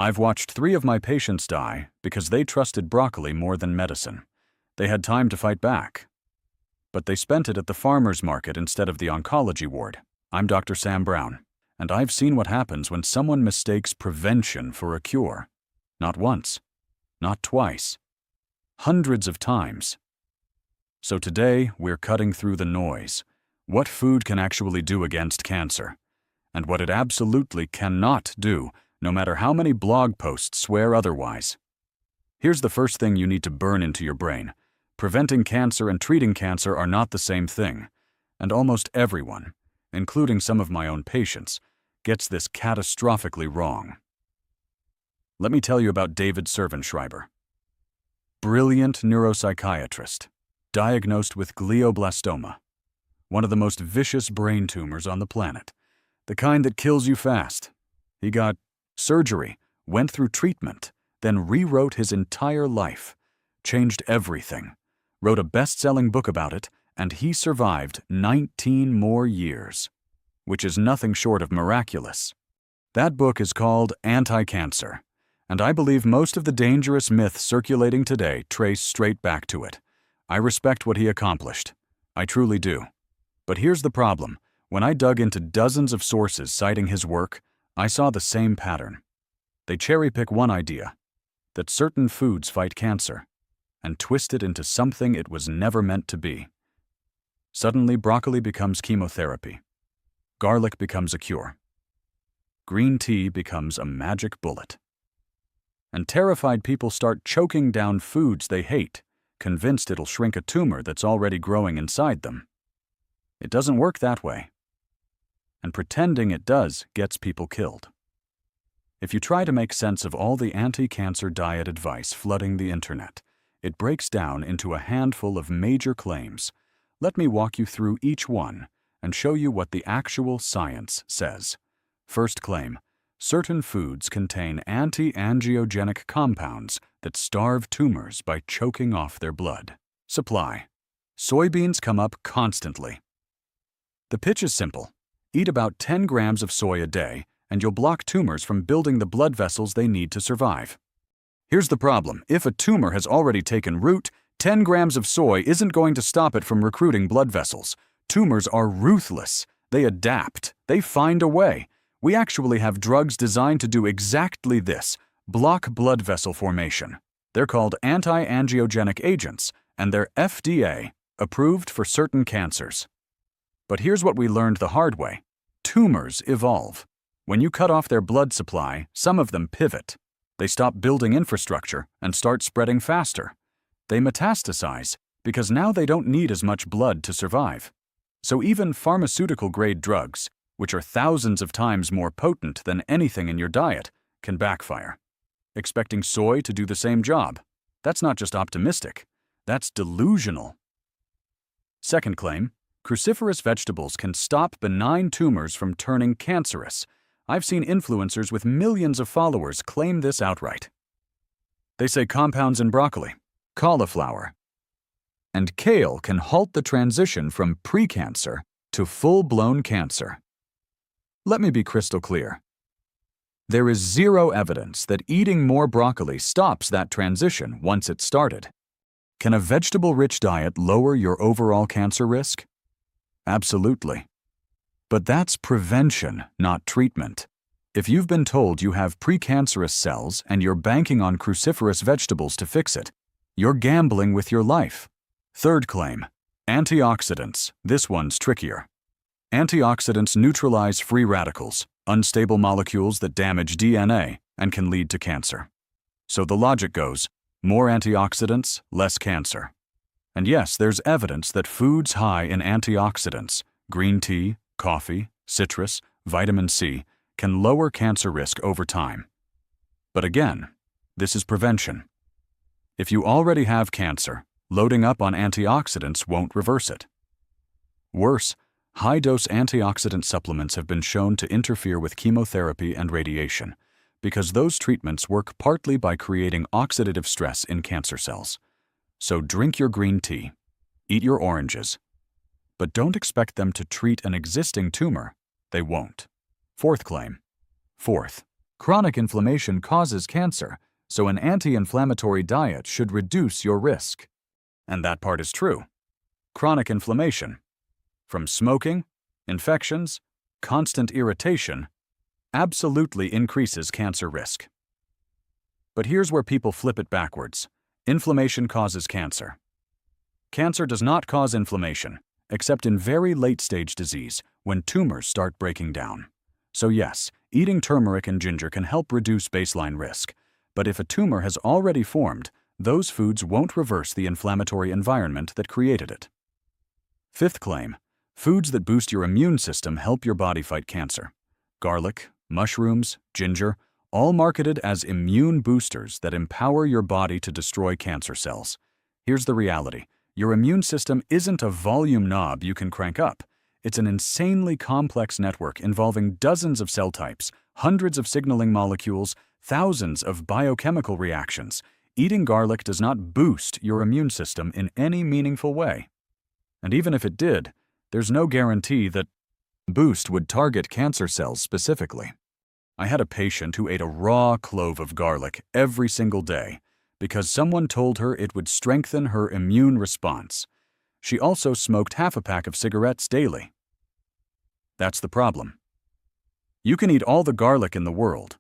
I've watched 3 of my patients die because they trusted broccoli more than medicine. They had time to fight back, but they spent it at the farmer's market instead of the oncology ward. I'm Dr. Sam Brown, and I've seen what happens when someone mistakes prevention for a cure. Not once, not twice, hundreds of times. So today, we're cutting through the noise. What food can actually do against cancer, and what it absolutely cannot do, no matter how many blog posts swear otherwise. Here's the first thing you need to burn into your brain. Preventing cancer and treating cancer are not the same thing, and almost everyone, including some of my own patients, gets this catastrophically wrong. Let me tell you about David Servan-Schreiber. Brilliant neuropsychiatrist, diagnosed with glioblastoma, one of the most vicious brain tumors on the planet, the kind that kills you fast. He got surgery, went through treatment, then rewrote his entire life, changed everything, wrote a best-selling book about it, and he survived 19 more years, which is nothing short of miraculous. That book is called Anti-Cancer, and I believe most of the dangerous myths circulating today trace straight back to it. I respect what he accomplished. I truly do. But here's the problem. When I dug into dozens of sources citing his work, I saw the same pattern. They cherry-pick one idea, that certain foods fight cancer, and twist it into something it was never meant to be. Suddenly, broccoli becomes chemotherapy. Garlic becomes a cure. Green tea becomes a magic bullet. And terrified people start choking down foods they hate, convinced it'll shrink a tumor that's already growing inside them. It doesn't work that way. And pretending it does gets people killed. If you try to make sense of all the anti-cancer diet advice flooding the internet, it breaks down into a handful of major claims. Let me walk you through each one and show you what the actual science says. First claim, certain foods contain anti-angiogenic compounds that starve tumors by choking off their blood. Supply. Soybeans come up constantly. The pitch is simple. Eat about 10 grams of soy a day, and you'll block tumors from building the blood vessels they need to survive. Here's the problem. If a tumor has already taken root, 10 grams of soy isn't going to stop it from recruiting blood vessels. Tumors are ruthless. They adapt. They find a way. We actually have drugs designed to do exactly this, block blood vessel formation. They're called anti-angiogenic agents, and they're FDA approved for certain cancers. But here's what we learned the hard way. Tumors evolve. When you cut off their blood supply, some of them pivot. They stop building infrastructure and start spreading faster. They metastasize because now they don't need as much blood to survive. So even pharmaceutical-grade drugs, which are thousands of times more potent than anything in your diet, can backfire. Expecting soy to do the same job. That's not just optimistic. That's delusional. Second claim, cruciferous vegetables can stop benign tumors from turning cancerous. I've seen influencers with millions of followers claim this outright. They say compounds in broccoli, cauliflower, and kale can halt the transition from precancer to full-blown cancer. Let me be crystal clear. There is zero evidence that eating more broccoli stops that transition once it's started. Can a vegetable-rich diet lower your overall cancer risk? Absolutely. But that's prevention, not treatment. If you've been told you have precancerous cells and you're banking on cruciferous vegetables to fix it, you're gambling with your life. Third claim, antioxidants. This one's trickier. Antioxidants neutralize free radicals, unstable molecules that damage DNA and can lead to cancer. So the logic goes, more antioxidants, less cancer. And yes, there's evidence that foods high in antioxidants, green tea, coffee, citrus, vitamin C, can lower cancer risk over time. But again, this is prevention. If you already have cancer, loading up on antioxidants won't reverse it. Worse, high-dose antioxidant supplements have been shown to interfere with chemotherapy and radiation, because those treatments work partly by creating oxidative stress in cancer cells. So drink your green tea, eat your oranges, but don't expect them to treat an existing tumor. They won't. Fourth claim. Fourth, Chronic inflammation causes cancer, so an anti-inflammatory diet should reduce your risk. And that part is true. Chronic inflammation, from smoking, infections, constant irritation, absolutely increases cancer risk. But here's where people flip it backwards. Inflammation causes cancer. Cancer does not cause inflammation, except in very late-stage disease, when tumors start breaking down. So yes, eating turmeric and ginger can help reduce baseline risk, but if a tumor has already formed, those foods won't reverse the inflammatory environment that created it. Fifth claim, foods that boost your immune system help your body fight cancer. Garlic, mushrooms, ginger, all marketed as immune boosters that empower your body to destroy cancer cells. Here's the reality. Your immune system isn't a volume knob you can crank up. It's an insanely complex network involving dozens of cell types, hundreds of signaling molecules, thousands of biochemical reactions. Eating garlic does not boost your immune system in any meaningful way. And even if it did, there's no guarantee that boost would target cancer cells specifically. I had a patient who ate a raw clove of garlic every single day because someone told her it would strengthen her immune response. She also smoked half a pack of cigarettes daily. That's the problem. You can eat all the garlic in the world,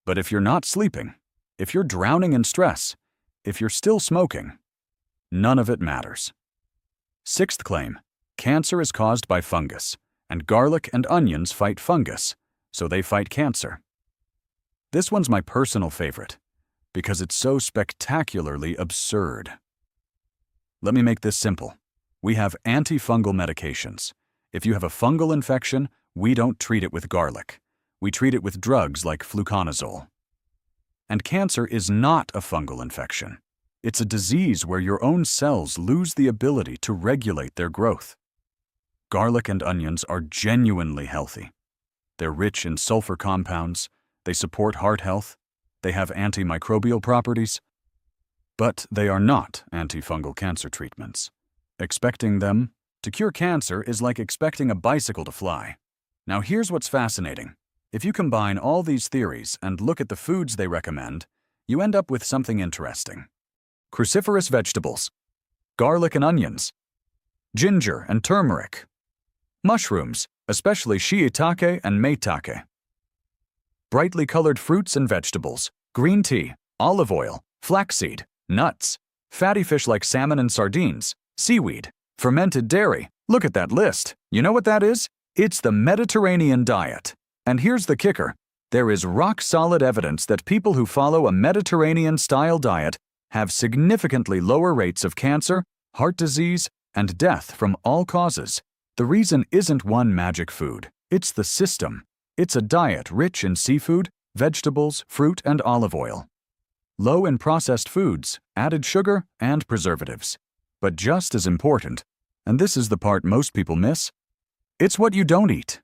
but if you're not sleeping, if you're drowning in stress, if you're still smoking, none of it matters. Sixth claim, cancer is caused by fungus, and garlic and onions fight fungus, so they fight cancer. This one's my personal favorite, because it's so spectacularly absurd. Let me make this simple. We have antifungal medications. If you have a fungal infection, we don't treat it with garlic. We treat it with drugs like fluconazole. And cancer is not a fungal infection. It's a disease where your own cells lose the ability to regulate their growth. Garlic and onions are genuinely healthy. They're rich in sulfur compounds, they support heart health, they have antimicrobial properties, but they are not antifungal cancer treatments. Expecting them to cure cancer is like expecting a bicycle to fly. Now here's what's fascinating. If you combine all these theories and look at the foods they recommend, you end up with something interesting. Cruciferous vegetables, garlic and onions, ginger and turmeric, mushrooms, especially shiitake and maitake, brightly colored fruits and vegetables, green tea, olive oil, flaxseed, nuts, fatty fish like salmon and sardines, seaweed, fermented dairy. Look at that list. You know what that is? It's the Mediterranean diet. And here's the kicker. There is rock-solid evidence that people who follow a Mediterranean-style diet have significantly lower rates of cancer, heart disease, and death from all causes. The reason isn't one magic food. It's the system. It's a diet rich in seafood, vegetables, fruit, and olive oil. Low in processed foods, added sugar, and preservatives. But just as important, and this is the part most people miss, it's what you don't eat.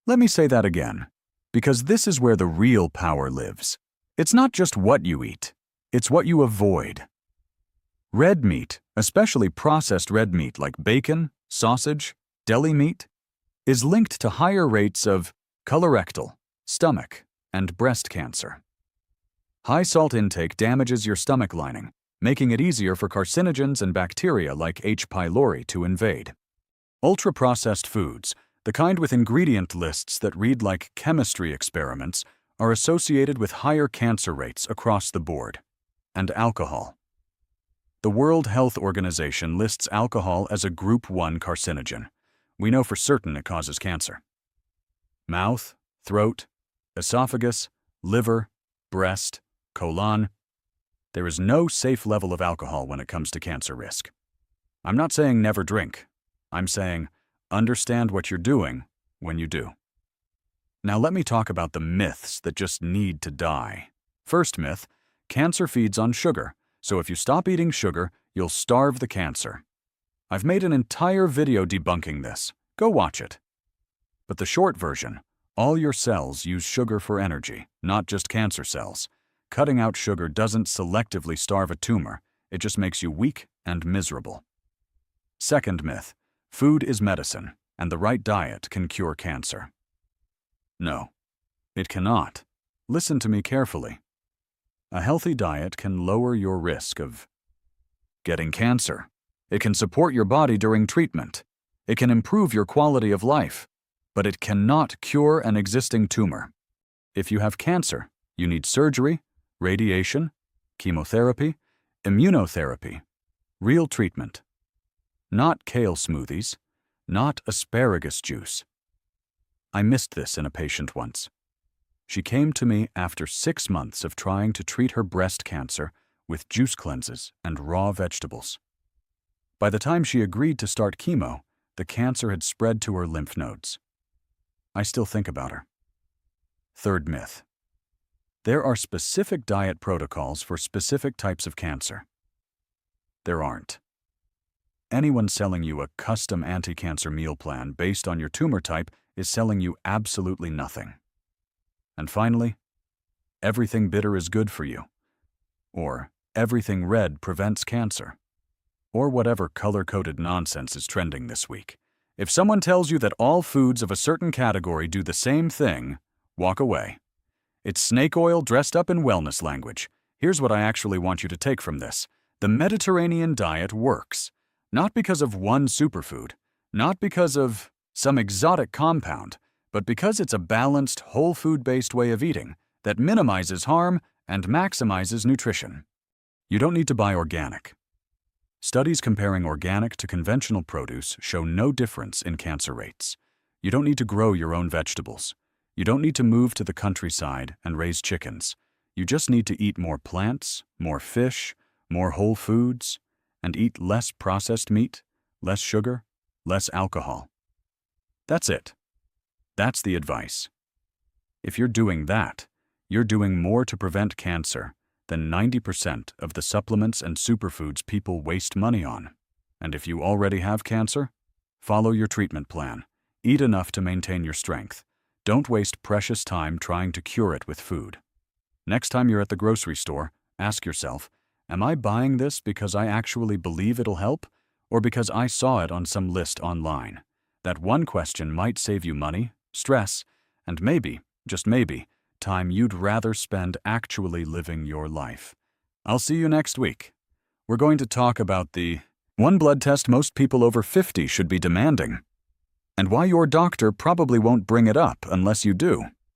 Let me say that again, because this is where the real power lives. It's not just what you eat, it's what you avoid. Red meat, especially processed red meat like bacon, sausage, deli meat, is linked to higher rates of colorectal, stomach, and breast cancer. High salt intake damages your stomach lining, making it easier for carcinogens and bacteria like H. pylori to invade. Ultra-processed foods, the kind with ingredient lists that read like chemistry experiments, are associated with higher cancer rates across the board. And alcohol. The World Health Organization lists alcohol as a Group 1 carcinogen. We know for certain it causes cancer. Mouth, throat, esophagus, liver, breast, colon. There is no safe level of alcohol when it comes to cancer risk. I'm not saying never drink. I'm saying understand what you're doing when you do. Now let me talk about the myths that just need to die. First myth, cancer feeds on sugar, so if you stop eating sugar, you'll starve the cancer. I've made an entire video debunking this. Go watch it. But the short version, all your cells use sugar for energy, not just cancer cells. Cutting out sugar doesn't selectively starve a tumor, it just makes you weak and miserable. Second myth, food is medicine, and the right diet can cure cancer. No, it cannot. Listen to me carefully. A healthy diet can lower your risk of getting cancer. It can support your body during treatment. It can improve your quality of life, but it cannot cure an existing tumor. If you have cancer, you need surgery, radiation, chemotherapy, immunotherapy, real treatment. Not kale smoothies, not asparagus juice. I missed this in a patient once. She came to me after 6 months of trying to treat her breast cancer with juice cleanses and raw vegetables. By the time she agreed to start chemo, the cancer had spread to her lymph nodes. I still think about her. Third myth. There are specific diet protocols for specific types of cancer. There aren't. Anyone selling you a custom anti-cancer meal plan based on your tumor type is selling you absolutely nothing. And finally, everything bitter is good for you, or everything red prevents cancer, or whatever color-coded nonsense is trending this week. If someone tells you that all foods of a certain category do the same thing, walk away. It's snake oil dressed up in wellness language. Here's what I actually want you to take from this. The Mediterranean diet works, not because of one superfood, not because of some exotic compound, but because it's a balanced, whole food-based way of eating that minimizes harm and maximizes nutrition. You don't need to buy organic. Studies comparing organic to conventional produce show no difference in cancer rates. You don't need to grow your own vegetables. You don't need to move to the countryside and raise chickens. You just need to eat more plants, more fish, more whole foods, and eat less processed meat, less sugar, less alcohol. That's it. That's the advice. If you're doing that, you're doing more to prevent cancer than 90% of the supplements and superfoods people waste money on. And if you already have cancer, follow your treatment plan. Eat enough to maintain your strength. Don't waste precious time trying to cure it with food. Next time you're at the grocery store, ask yourself, am I buying this because I actually believe it'll help, or because I saw it on some list online? That one question might save you money, stress, and maybe, just maybe, time you'd rather spend actually living your life. I'll see you next week. We're going to talk about the one blood test most people over 50 should be demanding, and why your doctor probably won't bring it up unless you do.